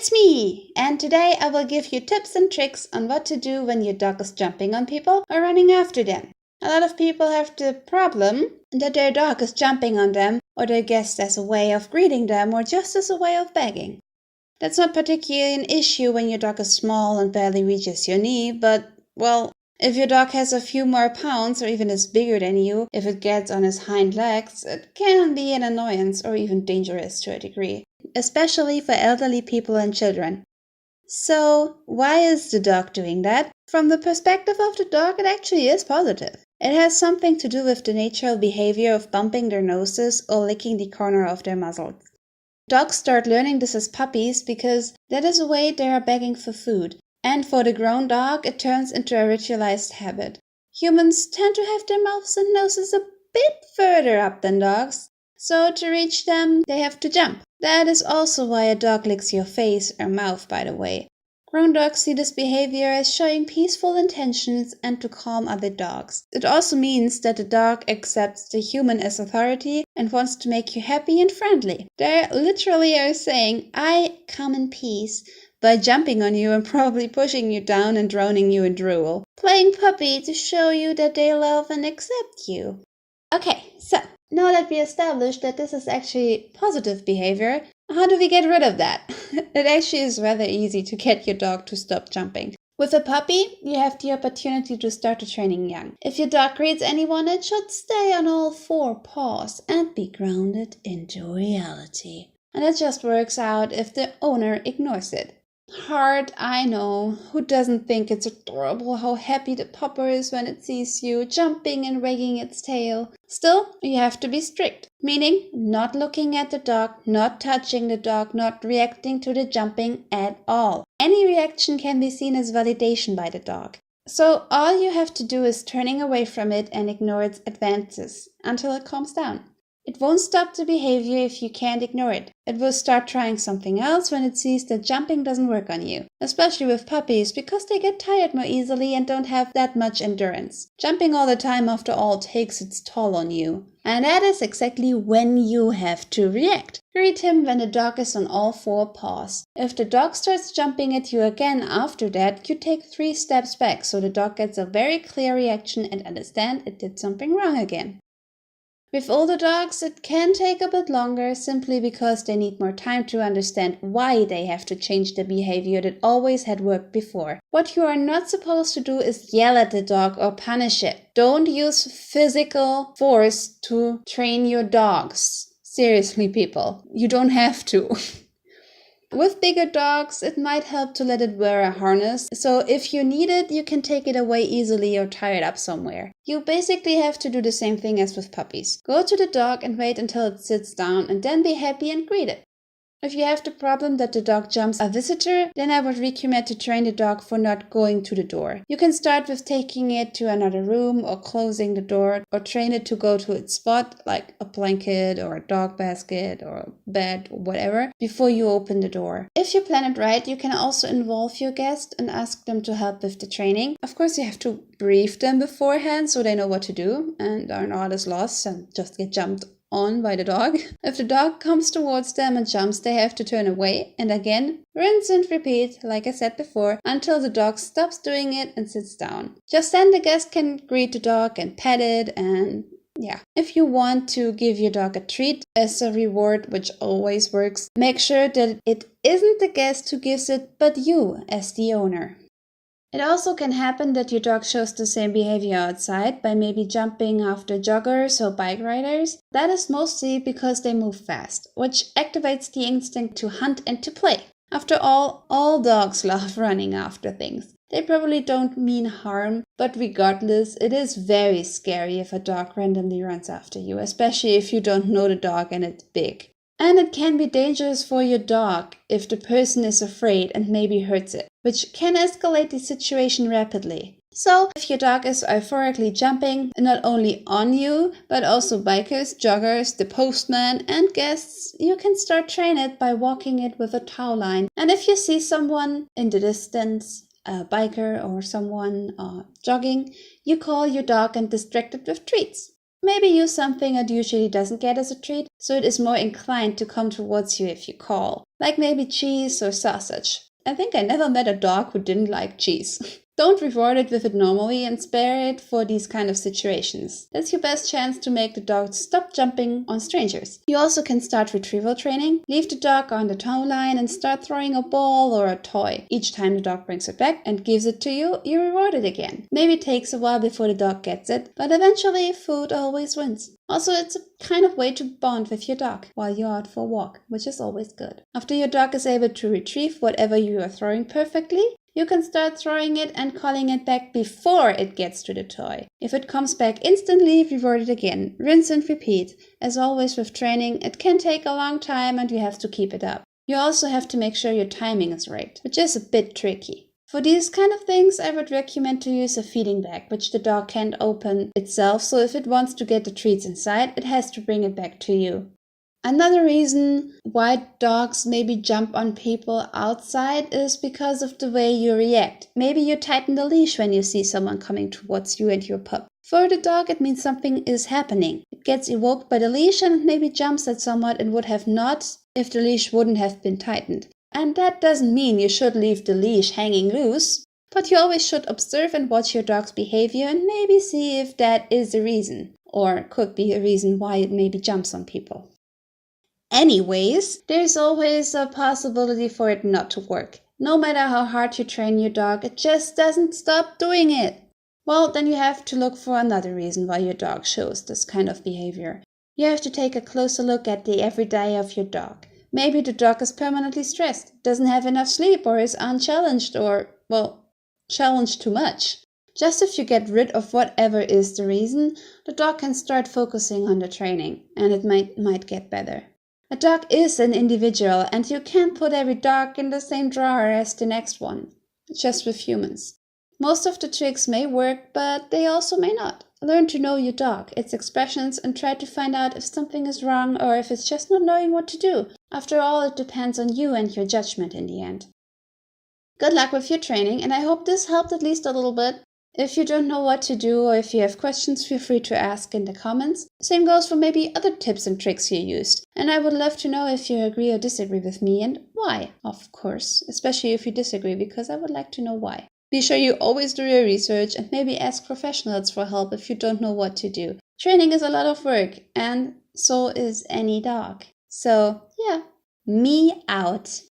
it's me! And today I will give you tips and tricks on what to do when your dog is jumping on people or running after them. A lot of people have the problem that their dog is jumping on them or their guests as a way of greeting them or just as a way of begging. That's not particularly an issue when your dog is small and barely reaches your knee, but, well, if your dog has a few more pounds or even is bigger than you, if it gets on his hind legs, it can be an annoyance or even dangerous to a degree, especially for elderly people and children. So, why is the dog doing that? From the perspective of the dog, it actually is positive. It has something to do with the natural behavior of bumping their noses or licking the corner of their muzzles. Dogs start learning this as puppies because that is a way they are begging for food. And for the grown dog, it turns into a ritualized habit. Humans tend to have their mouths and noses a bit further up than dogs, so to reach them, they have to jump. That is also why a dog licks your face or mouth, by the way. Grown dogs see this behavior as showing peaceful intentions and to calm other dogs. It also means that the dog accepts the human as authority and wants to make you happy and friendly. They literally are saying, "I come in peace," by jumping on you and probably pushing you down and drowning you in drool. Playing puppy to show you that they love and accept you. Okay, so now that we established that this is actually positive behavior, how do we get rid of that? It actually is rather easy to get your dog to stop jumping. With a puppy, you have the opportunity to start the training young. If your dog greets anyone, it should stay on all four paws and be grounded into reality. And it just works out if the owner ignores it. Hard, I know. Who doesn't think it's adorable how happy the pupper is when it sees you, jumping and wagging its tail? Still, you have to be strict, meaning not looking at the dog, not touching the dog, not reacting to the jumping at all. Any reaction can be seen as validation by the dog. So all you have to do is turning away from it and ignore its advances until it calms down. It won't stop the behavior if you can't ignore it. It will start trying something else when it sees that jumping doesn't work on you. Especially with puppies, because they get tired more easily and don't have that much endurance. Jumping all the time, after all, takes its toll on you. And that is exactly when you have to react. Greet him when the dog is on all four paws. If the dog starts jumping at you again after that, you take 3 steps back so the dog gets a very clear reaction and understands it did something wrong again. With older dogs, it can take a bit longer simply because they need more time to understand why they have to change the behavior that always had worked before. What you are not supposed to do is yell at the dog or punish it. Don't use physical force to train your dogs. Seriously, people, you don't have to. With bigger dogs, it might help to let it wear a harness, so if you need it, you can take it away easily or tie it up somewhere. You basically have to do the same thing as with puppies. Go to the dog and wait until it sits down and then be happy and greet it. If you have the problem that the dog jumps a visitor, then I would recommend to train the dog for not going to the door. You can start with taking it to another room or closing the door, or train it to go to its spot, like a blanket or a dog basket or a bed or whatever, before you open the door. If you plan it right, you can also involve your guest and ask them to help with the training. Of course, you have to brief them beforehand so they know what to do and are not as lost and just get jumped on by the dog. If the dog comes towards them and jumps, they have to turn away and again rinse and repeat, like I said before, until the dog stops doing it and sits down. Just then the guest can greet the dog and pet it, and yeah. If you want to give your dog a treat as a reward, which always works, make sure that it isn't the guest who gives it, but you as the owner. It also can happen that your dog shows the same behavior outside by maybe jumping after joggers or bike riders. That is mostly because they move fast, which activates the instinct to hunt and to play. After all dogs love running after things. They probably don't mean harm, but regardless, it is very scary if a dog randomly runs after you, especially if you don't know the dog and it's big. And it can be dangerous for your dog if the person is afraid and maybe hurts it, which can escalate the situation rapidly. So, if your dog is euphorically jumping, not only on you, but also bikers, joggers, the postman, and guests, you can start train it by walking it with a towel line. And if you see someone in the distance, a biker or someone jogging, you call your dog and distract it with treats. Maybe use something it usually doesn't get as a treat, so it is more inclined to come towards you if you call, like maybe cheese or sausage. I think I never met a dog who didn't like cheese. Don't reward it with it normally and spare it for these kind of situations. That's your best chance to make the dog stop jumping on strangers. You also can start retrieval training. Leave the dog on the tow line and start throwing a ball or a toy. Each time the dog brings it back and gives it to you, you reward it again. Maybe it takes a while before the dog gets it, but eventually food always wins. Also, it's a kind of way to bond with your dog while you're out for a walk, which is always good. After your dog is able to retrieve whatever you are throwing perfectly, you can start throwing it and calling it back before it gets to the toy. If it comes back instantly, reward it again. Rinse and repeat. As always with training, it can take a long time and you have to keep it up. You also have to make sure your timing is right, which is a bit tricky. For these kind of things, I would recommend to use a feeding bag, which the dog can't open itself, so if it wants to get the treats inside, it has to bring it back to you. Another reason why dogs maybe jump on people outside is because of the way you react. Maybe you tighten the leash when you see someone coming towards you and your pup. For the dog, it means something is happening. It gets evoked by the leash and maybe jumps at someone it would have not if the leash wouldn't have been tightened. And that doesn't mean you should leave the leash hanging loose, but you always should observe and watch your dog's behavior and maybe see if that is the reason, or could be a reason why it maybe jumps on people. Anyways, there's always a possibility for it not to work. No matter how hard you train your dog, it just doesn't stop doing it. Well, then you have to look for another reason why your dog shows this kind of behavior. You have to take a closer look at the everyday of your dog. Maybe the dog is permanently stressed, doesn't have enough sleep, or is unchallenged, or, well, challenged too much. Just if you get rid of whatever is the reason, the dog can start focusing on the training, and it might get better. A dog is an individual, and you can't put every dog in the same drawer as the next one, just with humans. Most of the tricks may work, but they also may not. Learn to know your dog, its expressions, and try to find out if something is wrong or if it's just not knowing what to do. After all, it depends on you and your judgment in the end. Good luck with your training, and I hope this helped at least a little bit. If you don't know what to do or if you have questions, feel free to ask in the comments. Same goes for maybe other tips and tricks you used. And I would love to know if you agree or disagree with me and why, of course. Especially if you disagree, because I would like to know why. Be sure you always do your research and maybe ask professionals for help if you don't know what to do. Training is a lot of work, and so is any dog. So, yeah, me out.